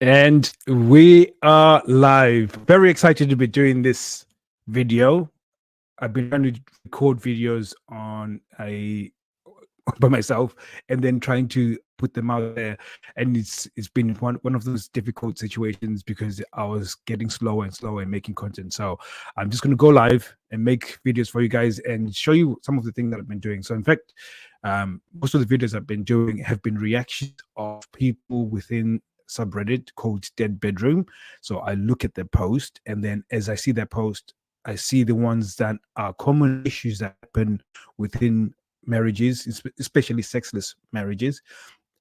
And we are live. Very excited to be doing this video. I've been trying to record videos on a by myself and then trying to put them out there. And it's been one of those difficult situations because I was getting slower and slower in making content. So I'm just gonna go live and make videos for you guys and show you some of the things that I've been doing. So in fact, most of the videos I've been doing have been reactions of people within subreddit called Dead Bedroom. So I look at their post, and then as I see their post, I see the ones that are common issues that happen within marriages, especially sexless marriages,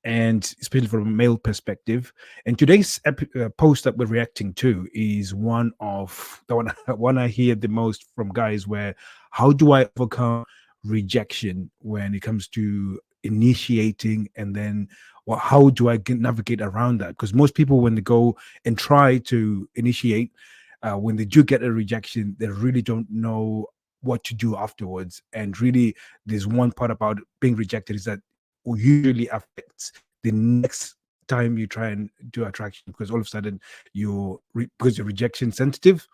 and especially from a male perspective. And today's post that we're reacting to is one of the one I hear the most from guys, where how do I overcome rejection when it comes to initiating, and then how do I navigate around that? Because most people, when they go and try to initiate, when they do get a rejection, they really don't know what to do afterwards. And really, there's one part about being rejected is that usually affects the next time you try and do attraction, because all of a sudden because you're rejection sensitive,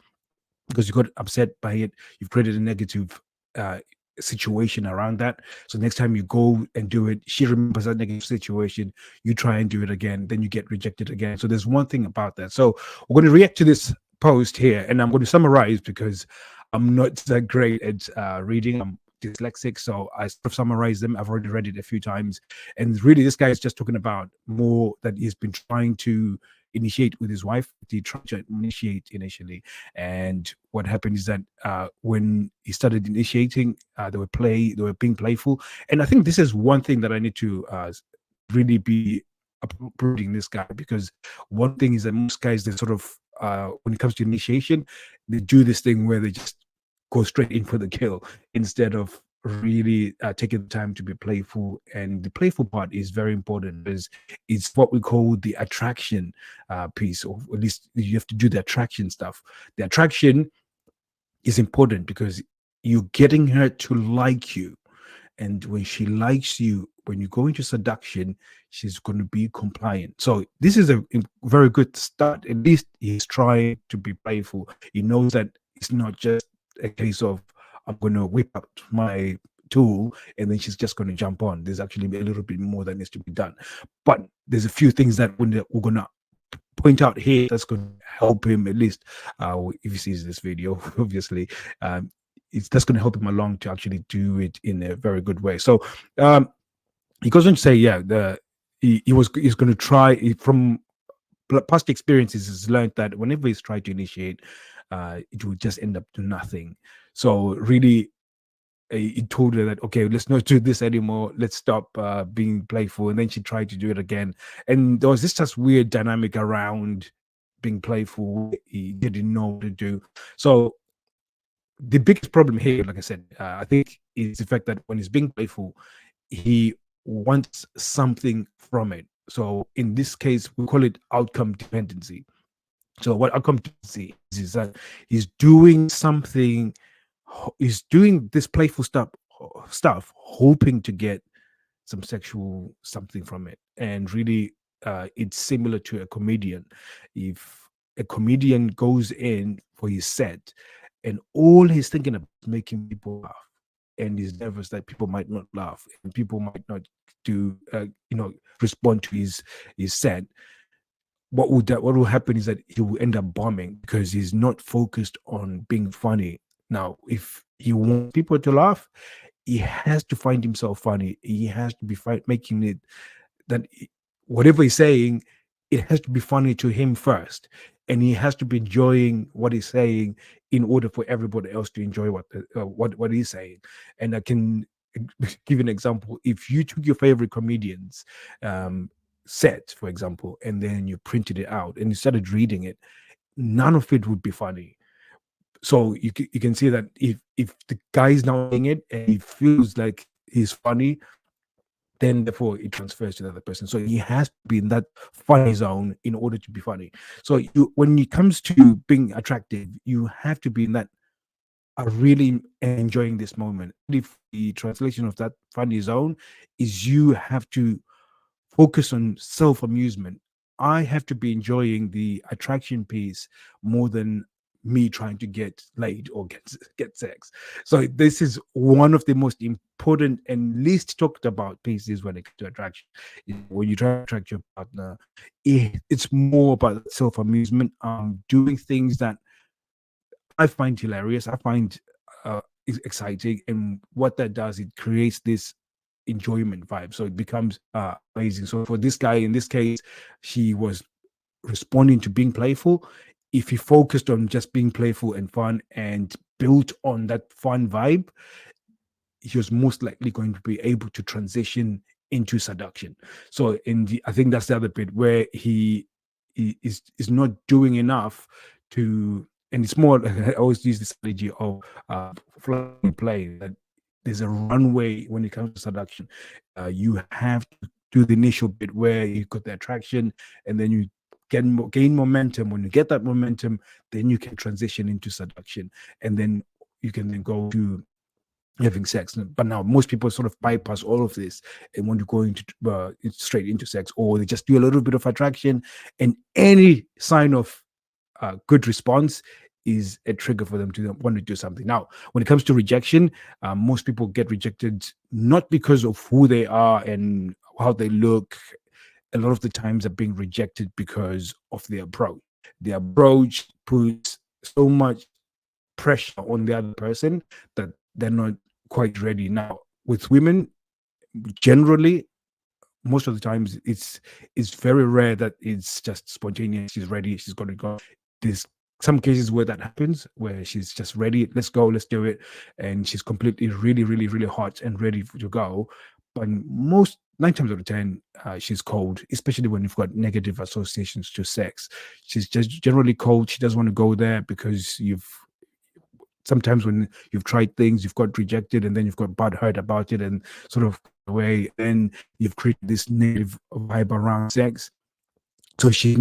because you got upset by it, you've created a negative uh, situation around that. So next time you go and do it, she remembers that negative situation, you try and do it again, then you get rejected again. So there's one thing about that. So we're going to react to this post here, and I'm going to summarize because I'm not that great at reading. I'm dyslexic, so I sort of summarize them. I've already read it a few times, and really this guy is just talking about more that he's been trying to initiate with his wife. He tried to initiate initially, and what happened is that when he started initiating, they were being playful. And I think this is one thing that I need to really be uprooting this guy, because one thing is that most guys, they sort of when it comes to initiation, they do this thing where they just go straight in for the kill instead of really taking the time to be playful. And the playful part is very important, because it's what we call the attraction piece, or at least you have to do the attraction stuff. The attraction is important because you're getting her to like you, and when she likes you, when you go into seduction, she's going to be compliant. So this is a very good start. At least he's trying to be playful. He knows that it's not just a case of I'm going to whip out my tool and then she's just going to jump on. There's actually a little bit more that needs to be done. But there's a few things that we're going to point out here that's going to help him, at least if he sees this video, obviously. That's going to help him along to actually do it in a very good way. So he goes on to say, yeah, he's going to try from past experiences. He's learned that whenever he's tried to initiate, it will just end up to nothing. So really, he told her that, okay, let's not do this anymore, let's stop being playful. And then she tried to do it again, and there was this just weird dynamic around being playful. He didn't know what to do. So the biggest problem here, like I said, I think, is the fact that when he's being playful, he wants something from it. So in this case, we call it outcome dependency. So what outcome dependency is that he's doing something, he's doing this playful stuff, hoping to get some sexual something from it. And really, it's similar to a comedian. If a comedian goes in for his set and all he's thinking of is making people laugh, and he's nervous that people might not laugh and people might not do respond to his set, what will happen is that he will end up bombing, because he's not focused on being funny. Now, if he wants people to laugh, he has to find himself funny. He has to be making it that whatever he's saying, it has to be funny to him first, and he has to be enjoying what he's saying in order for everybody else to enjoy what he's saying. And I can give you an example. If you took your favorite comedians set, for example, and then you printed it out and you started reading it, none of it would be funny. So you can see that if the guy is now saying it and he feels like he's funny, then therefore it transfers to the other person. So he has to be in that funny zone in order to be funny. So when it comes to being attractive, you have to be in that are really enjoying this moment. If the translation of that funny zone is, you have to focus on self amusement. I have to be enjoying the attraction piece more than me trying to get laid or get sex. So this is one of the most important and least talked about pieces when it comes to attraction. When you try to attract your partner, it's more about self amusement, doing things that I find hilarious. I find exciting, and what that does, it creates this enjoyment vibe. So it becomes amazing. So for this guy, in this case, she was responding to being playful. If he focused on just being playful and fun and built on that fun vibe, he was most likely going to be able to transition into seduction. So I think that's the other bit where he is not doing enough to, and it's more. I always use this strategy of fly and play, that there's a runway when it comes to seduction. You have to do the initial bit where you got the attraction, and then you gain momentum. When you get that momentum, then you can transition into seduction, and then you can then go to having sex. But now most people sort of bypass all of this and want to go into straight into sex, or they just do a little bit of attraction, and any sign of good response is a trigger for them to want to do something. Now, when it comes to rejection, most people get rejected not because of who they are and how they look. A lot of the times are being rejected because of the approach. The approach puts so much pressure on the other person that they're not quite ready. Now, with women, generally, most of the times it's very rare that it's just spontaneous. She's ready, she's going to go. There's some cases where that happens, where she's just ready, let's go, let's do it, and she's completely really, really, really hot and ready to go. But most 9 times out of 10, she's cold, especially when you've got negative associations to sex. She's just generally cold. She doesn't want to go there because you've sometimes when you've tried things, you've got rejected, and then you've got bad hurt about it, and sort of away, then you've created this negative vibe around sex. So she's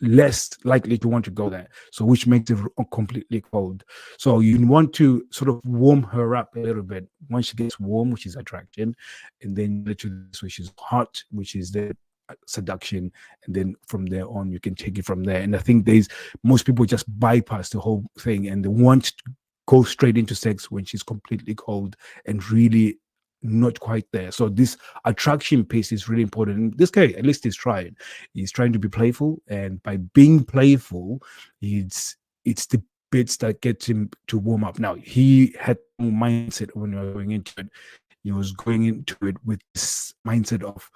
less likely to want to go there. So which makes it completely cold. So you want to sort of warm her up a little bit. Once she gets warm, which is attraction, and then literally which is hot, which is the seduction, and then from there on you can take it from there. And I think there's most people just bypass the whole thing and they want to go straight into sex when she's completely cold and really not quite there. So this attraction piece is really important. And this guy, at least he's trying to be playful, and by being playful, it's the bits that get him to warm up. Now he had no mindset when he was going into it. He was going into it with this mindset of,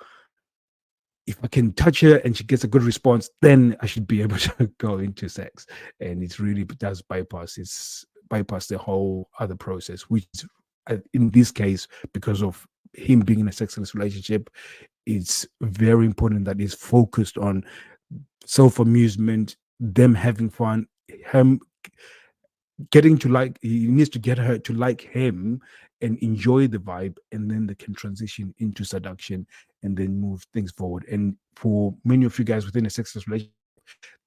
if I can touch her and she gets a good response, then I should be able to go into sex. And it really does bypass the whole other process, which is, in this case, because of him being in a sexless relationship, it's very important that he's focused on self amusement, them having fun, him getting to like, he needs to get her to like him and enjoy the vibe, and then they can transition into seduction and then move things forward. And for many of you guys within a sexless relationship,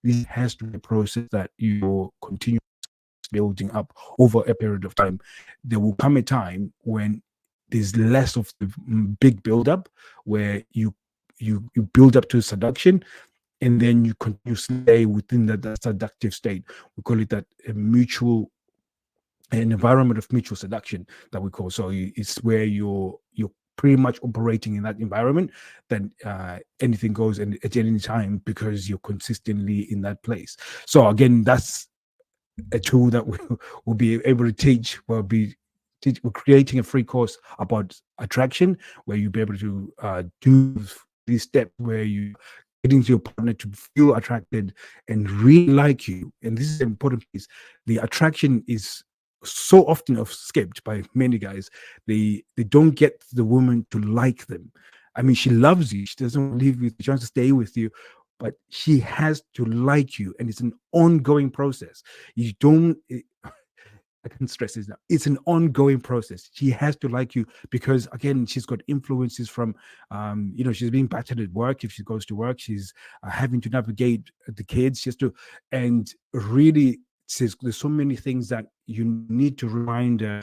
this has to be a process that you continue building up over a period of time. There will come a time when there's less of the big build-up, where you build up to seduction, and then you continue to stay within that seductive state. We call it that a mutual an environment of mutual seduction, that we call. So it's where you're pretty much operating in that environment. Then anything goes, and at any time, because you're consistently in that place. So again, that's a tool that we'll be able to teach. We're creating a free course about attraction, where you'll be able to do these steps where you getting to your partner to feel attracted and really like you. And this is an important piece. The attraction is so often skipped by many guys. They don't get the woman to like them. I mean, she loves you. She doesn't want to leave you. She wants to stay with you, but she has to like you, and it's an ongoing process. You don't. I can stress this now. It's an ongoing process. She has to like you because, again, she's got influences from, she's being battered at work. If she goes to work, she's having to navigate the kids. She has to, and really, there's so many things that you need to remind her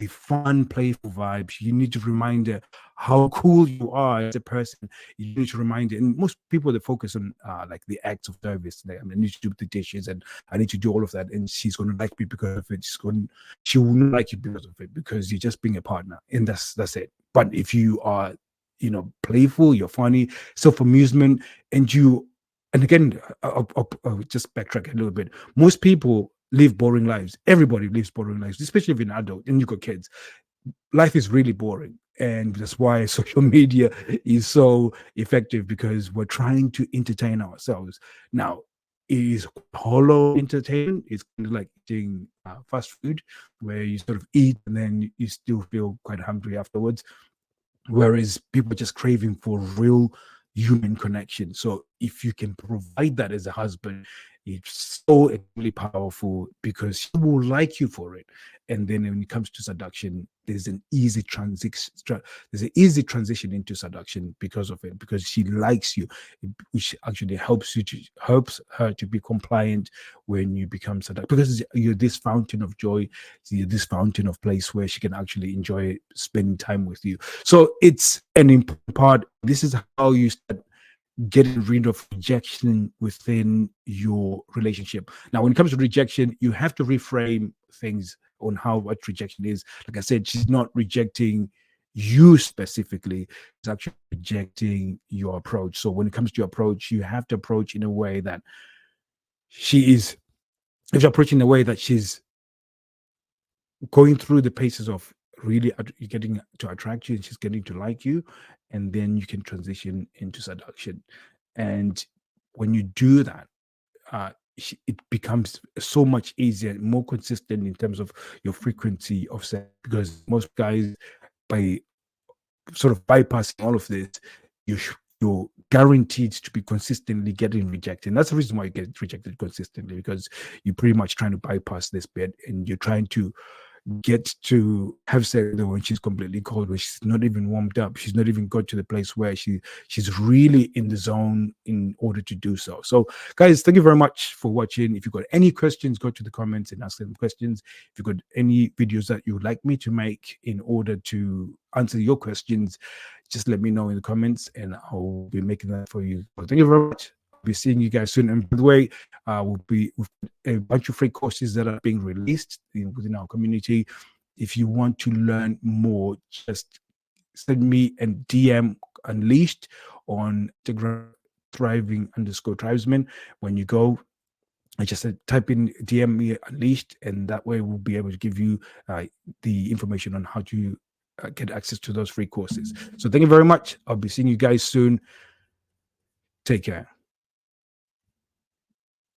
a fun, playful vibes. You need to remind her how cool you are as a person. You need to remind her. And most people that focus on like the acts of service, like, I mean, I need to do the dishes and I need to do all of that, and she's going to like me because of it. She will not like you because of it, because you're just being a partner, and that's it. But if you are, playful, you're funny, self amusement, and you, and again, I'll just backtrack a little bit. Most people live boring lives. Everybody lives boring lives, especially if you're an adult and you got kids. Life is really boring. And that's why social media is so effective, because we're trying to entertain ourselves. Now, it is hollow entertainment. It's kind of like eating fast food, where you sort of eat and then you still feel quite hungry afterwards, whereas people are just craving for real human connection. So if you can provide that as a husband, it's so extremely powerful, because she will like you for it. And then when it comes to seduction, there's an easy transition. There's an easy transition into seduction because of it, because she likes you, which actually helps her to be compliant when you become seductive, because you're this fountain of joy, you're this fountain of place where she can actually enjoy spending time with you. So it's an important part. This is how you start getting rid of rejection within your relationship. Now, when it comes to rejection, you have to reframe things on how what rejection is. Like I said, she's not rejecting you specifically, it's actually rejecting your approach. So when it comes to your approach, you have to approach in a way that she is, if you approach in a way that she's going through the paces of really getting to attract you, and she's getting to like you, and then you can transition into seduction. And when you do that, it becomes so much easier, more consistent in terms of your frequency of sex, because most guys, by sort of bypassing all of this, you're guaranteed to be consistently getting rejected. And that's the reason why you get rejected consistently, because you're pretty much trying to bypass this bit, and you're trying to get to have sex with her when she's completely cold, where she's not even warmed up, she's not even got to the place where she's really in the zone in order to do so. So guys, thank you very much for watching. If you've got any questions, go to the comments and ask them questions. If you've got any videos that you would like me to make in order to answer your questions, just let me know in the comments and I'll be making that for you. Well, thank you very much. I'll be seeing you guys soon. And by the way, we've a bunch of free courses that are being released within our community. If you want to learn more, just send me a DM unleashed on Instagram, thriving_tribesmen. When you go, I just said type in DM me unleashed, and that way we'll be able to give you the information on how to get access to those free courses. So thank you very much. I'll be seeing you guys soon. Take care.